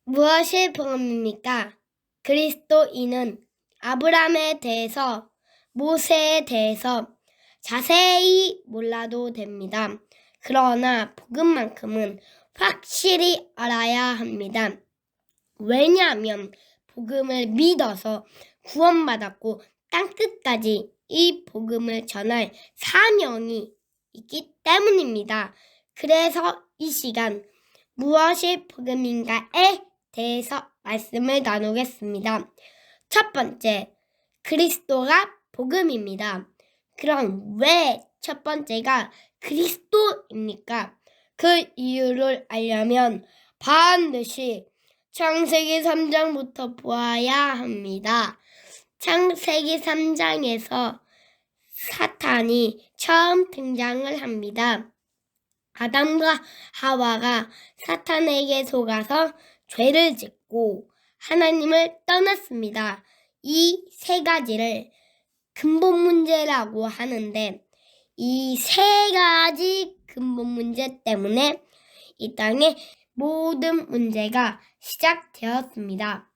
무엇이 복음입니까? 그리스도인은 아브라함에 대해서, 모세에 대해서 자세히 몰라도 됩니다. 그러나 복음만큼은 확실히 알아야 합니다. 왜냐하면 복음을 믿어서 구원받았고 땅끝까지 이 복음을 전할 사명이 있기 때문입니다. 그래서 이 시간 무엇이 복음인가에 대해서 말씀을 나누겠습니다. 첫 번째, 그리스도가 복음입니다. 그럼 왜 첫 번째가 그리스도입니까? 그 이유를 알려면 반드시 창세기 3장부터 보아야 합니다. 창세기 3장에서 사탄이 처음 등장을 합니다. 아담과 하와가 사탄에게 속아서 죄를 짓고 하나님을 떠났습니다. 이 세 가지를 근본 문제라고 하는데 이 세 가지 근본 문제 때문에 이 땅의 모든 문제가 시작되었습니다.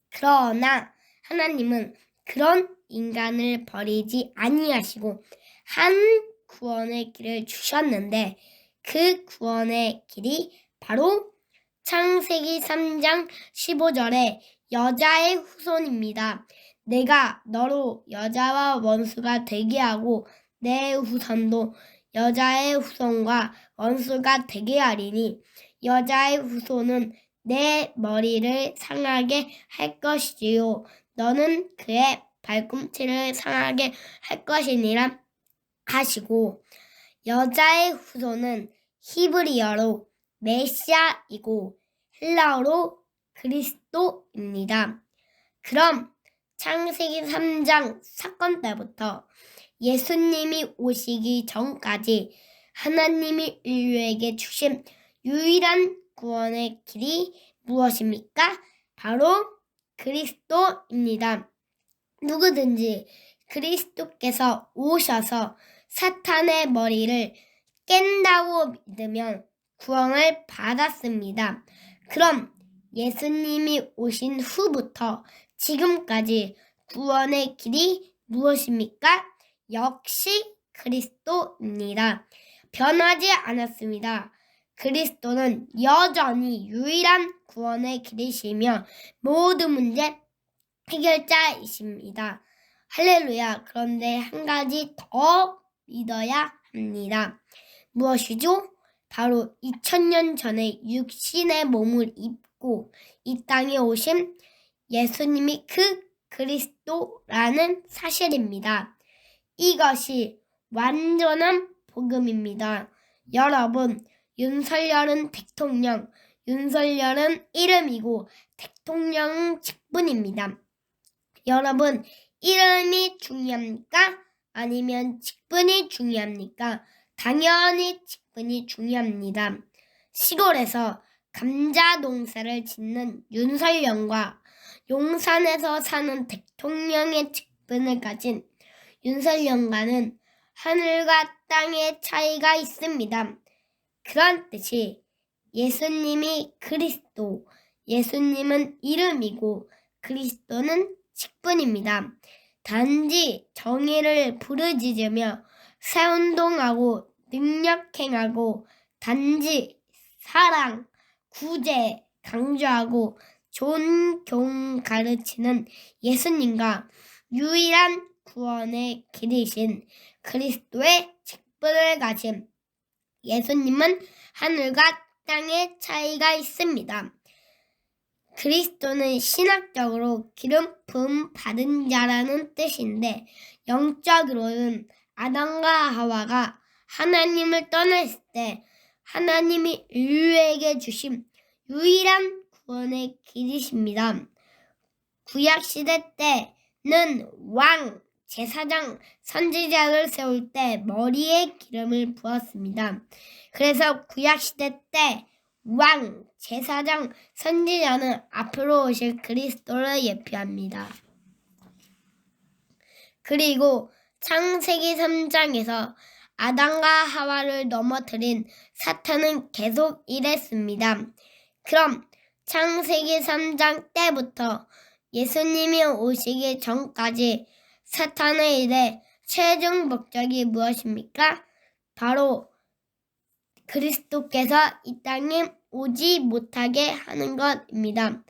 그러나 하나님은 그런 인간을 버리지 아니하시고 한 구원의 길을 주셨는데 그 구원의 길이 바로 창세기 3장 15절에 여자의 후손입니다. 내가 너로 여자와 원수가 되게 하고 내 후손도 여자의 후손과 원수가 되게 하리니 여자의 후손은 내 머리를 상하게 할 것이지요. 너는 그의 발꿈치를 상하게 할 것이니라 하시고 여자의 후손은 히브리어로 메시아이고 헬라어로 그리스도입니다. 그럼 창세기 3장 사건 때부터 예수님이 오시기 전까지 하나님이 인류에게 주신 유일한 구원의 길이 무엇입니까? 바로 그리스도입니다. 누구든지 그리스도께서 오셔서 사탄의 머리를 깬다고 믿으면 구원을 받았습니다. 그럼 예수님이 오신 후부터 지금까지 구원의 길이 무엇입니까? 역시 그리스도입니다. 변하지 않았습니다. 그리스도는 여전히 유일한 구원의 길이시며 모든 문제 해결자이십니다. 할렐루야. 그런데 한 가지 더 믿어야 합니다. 무엇이죠? 바로 2000년 전에 육신의 몸을 입고 이 땅에 오신 예수님이 그 그리스도라는 사실입니다. 이것이 완전한 복음입니다. 여러분, 윤석열은 대통령, 윤석열은 이름이고 대통령은 직분입니다. 여러분, 이름이 중요합니까? 아니면 직분이 중요합니까? 당연히 직분이 중요합니다. 시골에서 감자 농사를 짓는 윤석열과 용산에서 사는 대통령의 직분을 가진 윤석열과는 하늘과 땅의 차이가 있습니다. 그런 뜻이 예수님이 그리스도, 예수님은 이름이고 그리스도는 직분입니다. 단지 정의를 부르짖으며 새운동하고 능력행하고 단지 사랑, 구제, 강조하고 존경 가르치는 예수님과 유일한 구원의 길이신 그리스도의 직분을 가진 예수님은 하늘과 땅의 차이가 있습니다. 그리스도는 신학적으로 기름 부음 받은 자라는 뜻인데 영적으로는 아담과 하와가 하나님을 떠났을 때 하나님이 인류에게 주신 유일한 구원의 길이십니다. 구약시대 때는 왕, 제사장, 선지자를 세울 때 머리에 기름을 부었습니다. 그래서 구약시대 때 왕, 제사장, 선지자는 앞으로 오실 그리스도를 예표합니다. 그리고 창세기 3장에서 아담과 하와를 넘어뜨린 사탄은 계속 일했습니다. 그럼 창세기 3장 때부터 예수님이 오시기 전까지 사탄의 일의 최종 목적이 무엇입니까? 바로 그리스도께서 이 땅에 오지 못하게 하는 것입니다.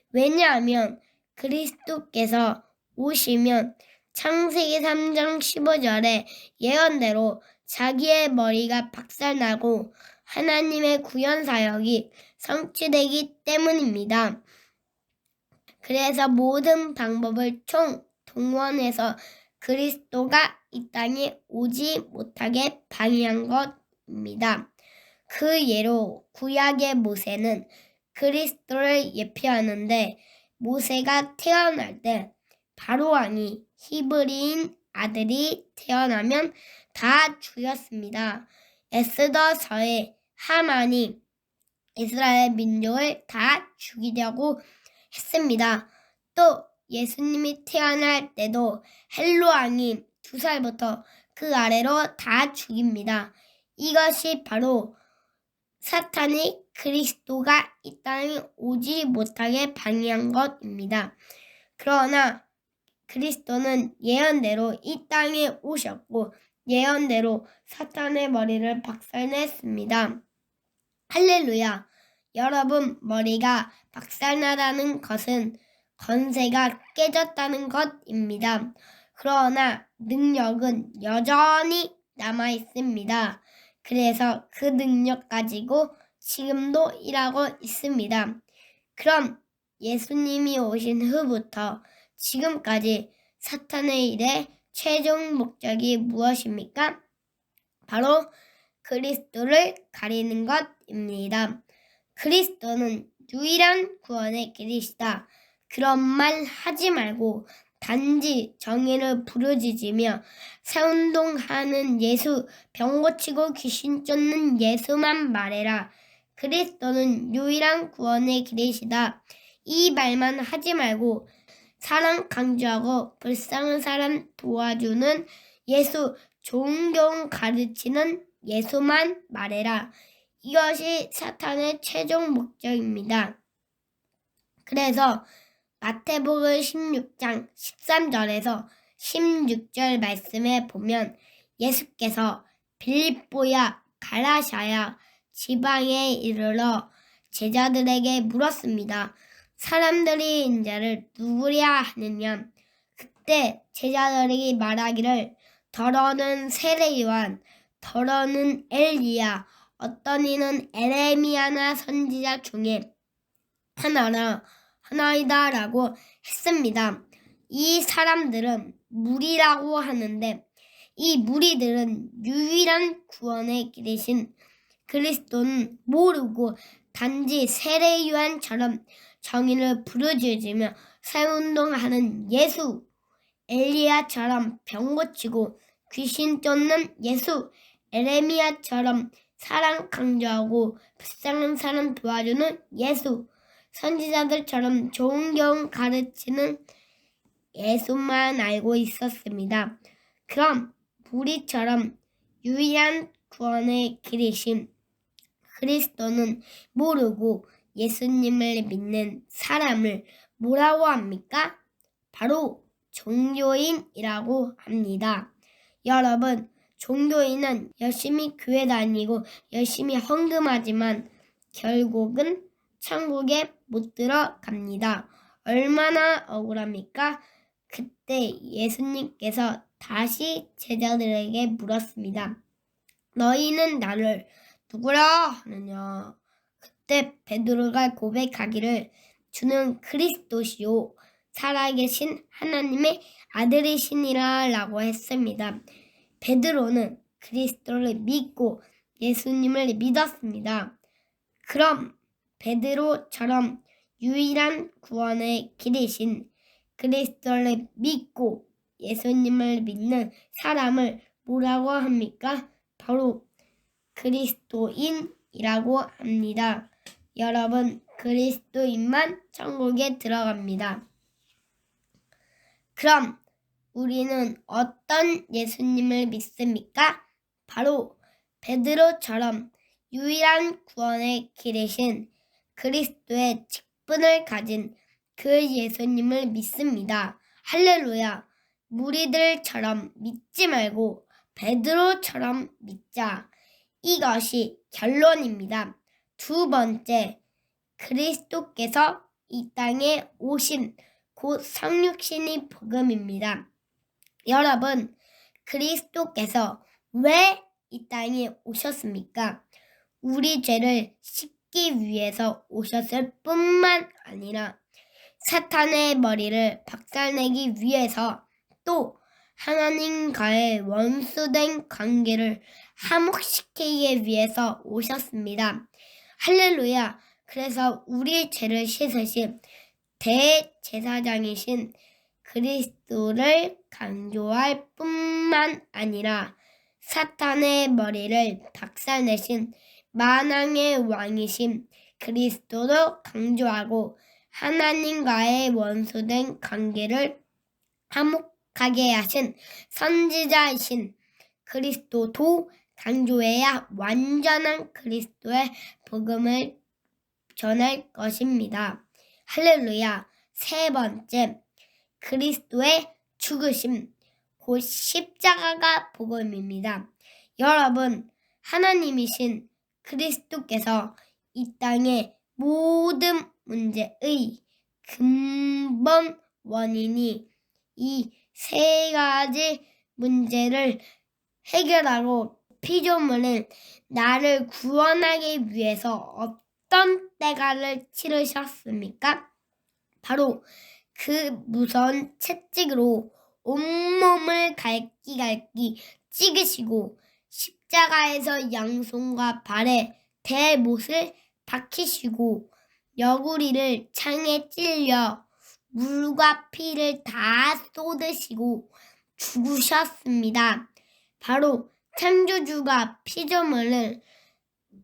왜냐하면 그리스도께서 오시면 창세기 3장 15절에 예언대로 자기의 머리가 박살나고 하나님의 구원사역이 성취되기 때문입니다. 그래서 모든 방법을 총동원해서 그리스도가 이 땅에 오지 못하게 방해한 것입니다. 그 예로 구약의 모세는 그리스도를 예표하는데 모세가 태어날 때 바로왕이 히브리인 아들이 태어나면 다 죽였습니다. 에스더서에 하만이 이스라엘 민족을 다 죽이려고 했습니다. 또 예수님이 태어날 때도 헬로왕이 2살부터 그 아래로 다 죽입니다. 이것이 바로 사탄이 그리스도가 이 땅에 오지 못하게 방해한 것입니다. 그러나 그리스도는 예언대로 이 땅에 오셨고 예언대로 사탄의 머리를 박살냈습니다. 할렐루야! 여러분, 머리가 박살나다는 것은 건세가 깨졌다는 것입니다. 그러나 능력은 여전히 남아 있습니다. 그래서 그 능력 가지고 지금도 일하고 있습니다. 그럼 예수님이 오신 후부터 지금까지 사탄의 일의 최종 목적이 무엇입니까? 바로 그리스도를 가리는 것입니다. 그리스도는 유일한 구원의 길이시다. 그런 말 하지 말고 단지 정의를 부르짖으며 새운동하는 예수, 병 고치고 귀신 쫓는 예수만 말해라. 그리스도는 유일한 구원의 길이시다. 이 말만 하지 말고 사랑 강조하고 불쌍한 사람 도와주는 예수, 좋은 교훈 가르치는 예수만 말해라. 이것이 사탄의 최종 목적입니다. 그래서 마태복음 16장 13절에서 16절 말씀에 보면 예수께서 빌립보야 갈라샤야 지방에 이르러 제자들에게 물었습니다. 사람들이 인자를 누구랴 하느냐? 그때 제자들이 말하기를 더러는 세례 요한, 더러는 엘리야, 어떤 이는 에레미야나 선지자 중에 하나이다 라고 했습니다. 이 사람들은 무리라고 하는데 이 무리들은 유일한 구원의 길이신 그리스도는 모르고 단지 세례 요한처럼 정의를 부르짖으며 사운동하는 예수, 엘리야처럼 병 고치고 귀신 쫓는 예수, 에레미야처럼 사랑 강조하고 불쌍한 사람 도와주는 예수, 선지자들처럼 좋은 교훈 가르치는 예수만 알고 있었습니다. 그럼 우리처럼 유일한 구원의 길이신 그리스도는 모르고 예수님을 믿는 사람을 뭐라고 합니까? 바로 종교인이라고 합니다. 여러분, 종교인은 열심히 교회 다니고 열심히 헌금하지만 결국은 천국에 못 들어갑니다. 얼마나 억울합니까? 그때 예수님께서 다시 제자들에게 물었습니다. 너희는 나를 누구라 하느냐? 그때 베드로가 고백하기를 주는 그리스도시요 살아계신 하나님의 아들이시니라 라고 했습니다. 베드로는 그리스도를 믿고 예수님을 믿었습니다. 그럼 베드로처럼 유일한 구원의 길이신 그리스도를 믿고 예수님을 믿는 사람을 뭐라고 합니까? 바로 그리스도인이라고 합니다. 여러분, 그리스도인만 천국에 들어갑니다. 그럼 우리는 어떤 예수님을 믿습니까? 바로 베드로처럼 유일한 구원의 길이신 그리스도의 직분을 가진 그 예수님을 믿습니다. 할렐루야. 무리들처럼 믿지 말고 베드로처럼 믿자. 이것이 결론입니다. 두 번째, 그리스도께서 이 땅에 오신 곧 성육신이 복음입니다. 여러분, 그리스도께서 왜 이 땅에 오셨습니까? 우리 죄를 씻기 위해서 오셨을 뿐만 아니라 사탄의 머리를 박살내기 위해서 또 하나님과의 원수된 관계를 화목시키기 위해서 오셨습니다. 할렐루야. 그래서 우리 죄를 씻으신 대제사장이신 그리스도를 강조할 뿐만 아니라 사탄의 머리를 박살내신 만왕의 왕이신 그리스도도 강조하고 하나님과의 원수된 관계를 화목하게 하신 선지자이신 그리스도도 강조해야 완전한 그리스도의 복음을 전할 것입니다. 할렐루야. 세 번째, 그리스도의 죽으심, 곧 십자가가 복음입니다. 여러분, 하나님이신 그리스도께서 이 땅의 모든 문제의 근본 원인이 이 세 가지 문제를 해결하고 피조물은 나를 구원하기 위해서 어떤 대가를 치르셨습니까? 바로 그 무서운 채찍으로 온몸을 갈기갈기 찍으시고 십자가에서 양손과 발에 대못을 박히시고 여구리를 창에 찔려 물과 피를 다 쏟으시고 죽으셨습니다. 바로 창조주가 피조물을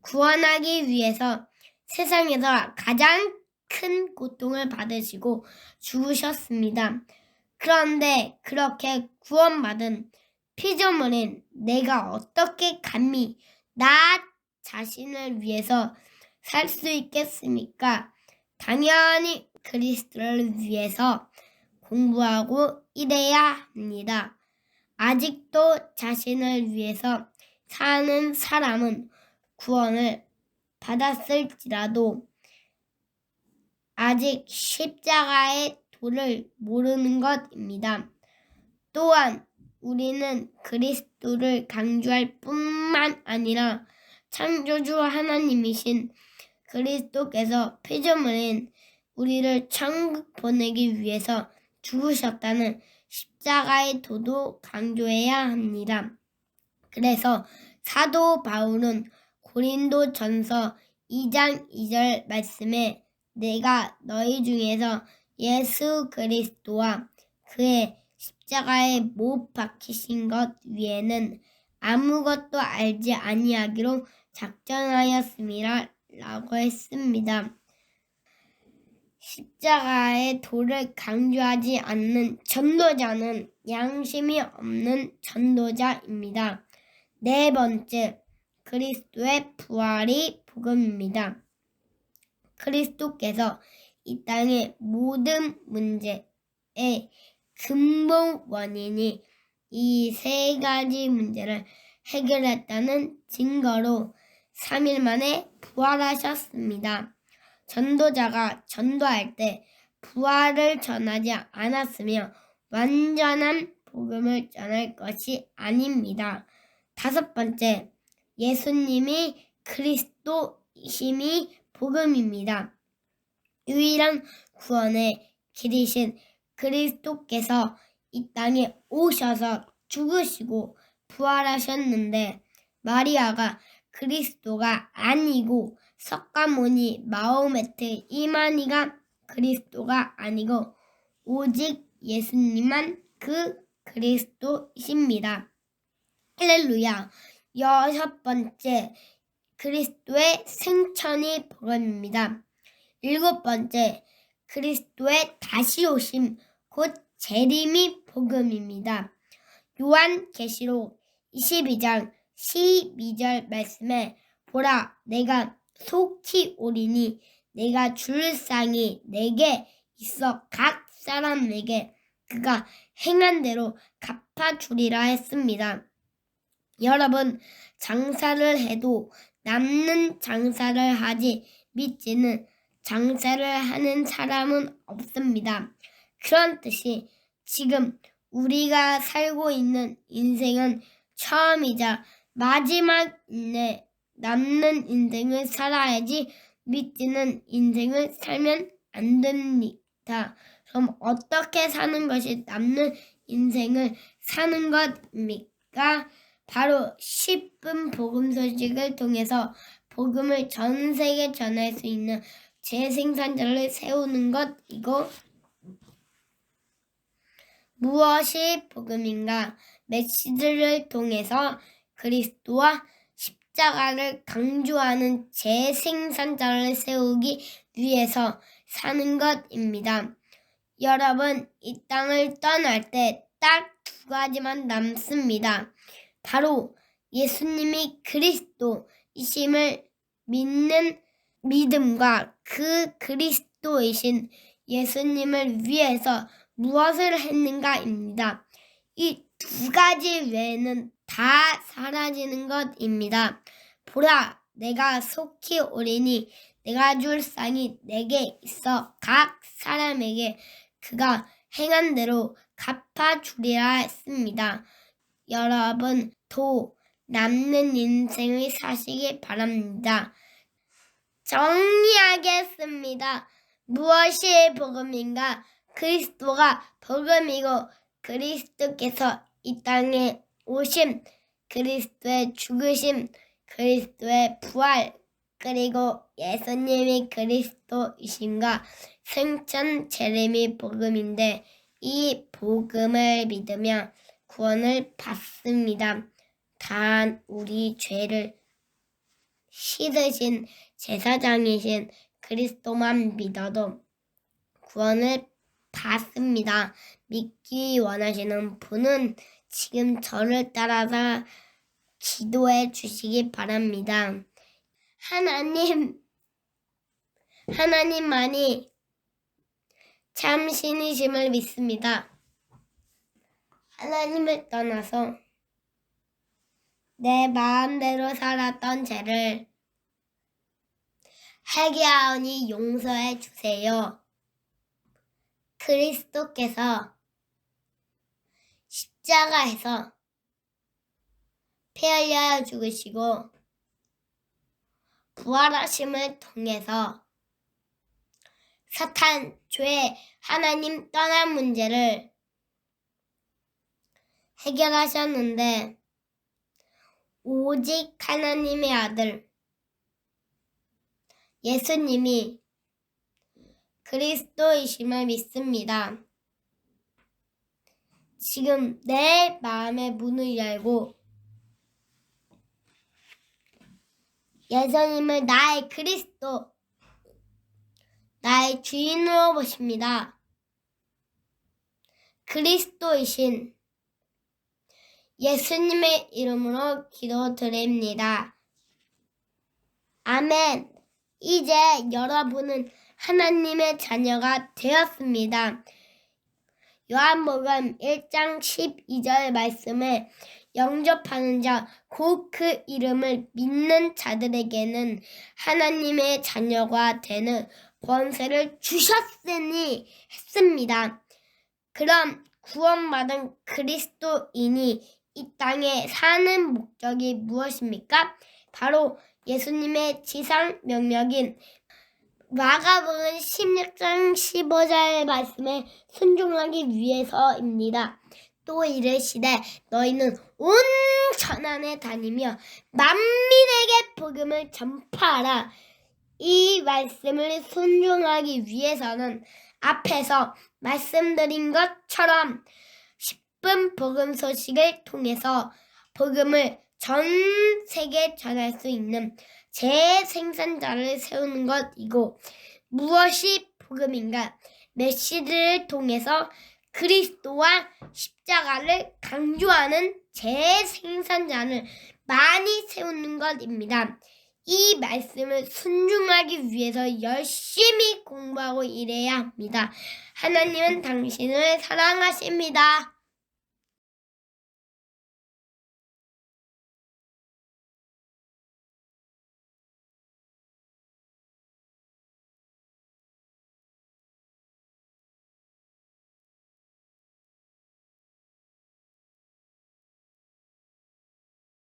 구원하기 위해서 세상에서 가장 큰 고통을 받으시고 죽으셨습니다. 그런데 그렇게 구원받은 피조물은 내가 어떻게 감히 나 자신을 위해서 살 수 있겠습니까? 당연히 그리스도를 위해서 공부하고 일해야 합니다. 아직도 자신을 위해서 사는 사람은 구원을 받았을지라도 아직 십자가의 도를 모르는 것입니다. 또한 우리는 그리스도를 강조할 뿐만 아니라 창조주 하나님이신 그리스도께서 피조물인 우리를 천국 보내기 위해서 죽으셨다는 십자가의 도도 강조해야 합니다. 그래서 사도 바울은 고린도전서 2장 2절 말씀에 내가 너희 중에서 예수 그리스도와 그의 십자가에 못 박히신 것 위에는 아무것도 알지 아니하기로 작정하였음이라 라고 했습니다. 십자가의 도를 강조하지 않는 전도자는 양심이 없는 전도자입니다. 네 번째, 그리스도의 부활이 복음입니다. 그리스도께서 이 땅의 모든 문제의 근본 원인이 이 세 가지 문제를 해결했다는 증거로 3일 만에 부활하셨습니다. 전도자가 전도할 때 부활을 전하지 않았으며 완전한 복음을 전할 것이 아닙니다. 다섯 번째, 예수님이 그리스도이심이 복음입니다. 유일한 구원의 길이신 그리스도께서 이 땅에 오셔서 죽으시고 부활하셨는데 마리아가 그리스도가 아니고 석가모니, 마호메트, 이만희가 그리스도가 아니고 오직 예수님만 그 그리스도이십니다. 할렐루야. 여섯 번째, 그리스도의 승천이 복음입니다. 일곱 번째, 그리스도의 다시 오심, 곧 재림이 복음입니다. 요한계시록 22장 12절 말씀에 보라, 내가 속히 오리니 내가 줄 상이 내게 있어 각 사람에게 그가 행한 대로 갚아주리라 했습니다. 여러분, 장사를 해도 남는 장사를 하지 믿지는 장사를 하는 사람은 없습니다. 그런 뜻이 지금 우리가 살고 있는 인생은 처음이자 마지막인데 남는 인생을 살아야지 믿지는 인생을 살면 안 됩니다. 그럼 어떻게 사는 것이 남는 인생을 사는 것입니까? 바로 10분 복음 소식을 통해서 복음을 전 세계에 전할 수 있는 재생산자를 세우는 것이고, 무엇이 복음인가? 메시지를 통해서 그리스도와 십자가를 강조하는 재생산자를 세우기 위해서 사는 것입니다. 여러분, 이 땅을 떠날 때 딱 2가지만 남습니다. 바로 예수님이 그리스도이심을 믿는 믿음과 그 그리스도이신 예수님을 위해서 무엇을 했는가입니다. 이 2가지 외에는 다 사라지는 것입니다. 보라, 내가 속히 오리니 내가 줄 상이 내게 있어 각 사람에게 그가 행한 대로 갚아주리라 했습니다. 여러분, 도 남는 인생을 사시기 바랍니다. 정리하겠습니다. 무엇이 복음인가? 그리스도가 복음이고 그리스도께서 이 땅에 오심, 그리스도의 죽으심, 그리스도의 부활, 그리고 예수님이 그리스도이신가 생천 재림이 복음인데 이 복음을 믿으며 구원을 받습니다. 단 우리 죄를 씻으신 제사장이신 그리스도만 믿어도 구원을 받습니다. 믿기 원하시는 분은 지금 저를 따라서 기도해 주시기 바랍니다. 하나님만이 참 신이심을 믿습니다. 하나님을 떠나서 내 마음대로 살았던 죄를 회개하오니 용서해 주세요. 그리스도께서 십자가에서 피 흘려 죽으시고 부활하심을 통해서 사탄, 죄, 하나님 떠난 문제를 해결하셨는데 오직 하나님의 아들 예수님이 그리스도이심을 믿습니다. 지금 내 마음의 문을 열고 예수님을 나의 그리스도, 나의 주인으로 보십니다. 그리스도이신 예수님의 이름으로 기도드립니다. 아멘. 이제 여러분은 하나님의 자녀가 되었습니다. 요한복음 1장 12절 말씀에 영접하는 자, 곧 그 이름을 믿는 자들에게는 하나님의 자녀가 되는 권세를 주셨으니 했습니다. 그럼 구원받은 그리스도인이 이 땅에 사는 목적이 무엇입니까? 바로 예수님의 지상 명령인 마가복음 16장 15절 말씀에 순종하기 위해서입니다. 또 이르시되 너희는 온 천하에 다니며 만민에게 복음을 전파하라. 이 말씀을 순종하기 위해서는 앞에서 말씀드린 것처럼 10분 복음 소식을 통해서 복음을 전 세계에 전할 수 있는 재생산자를 세우는 것이고, 무엇이 복음인가? 메시지를 통해서 그리스도와 십자가를 강조하는 재생산자를 많이 세우는 것입니다. 이 말씀을 순종하기 위해서 열심히 공부하고 일해야 합니다. 하나님은 당신을 사랑하십니다.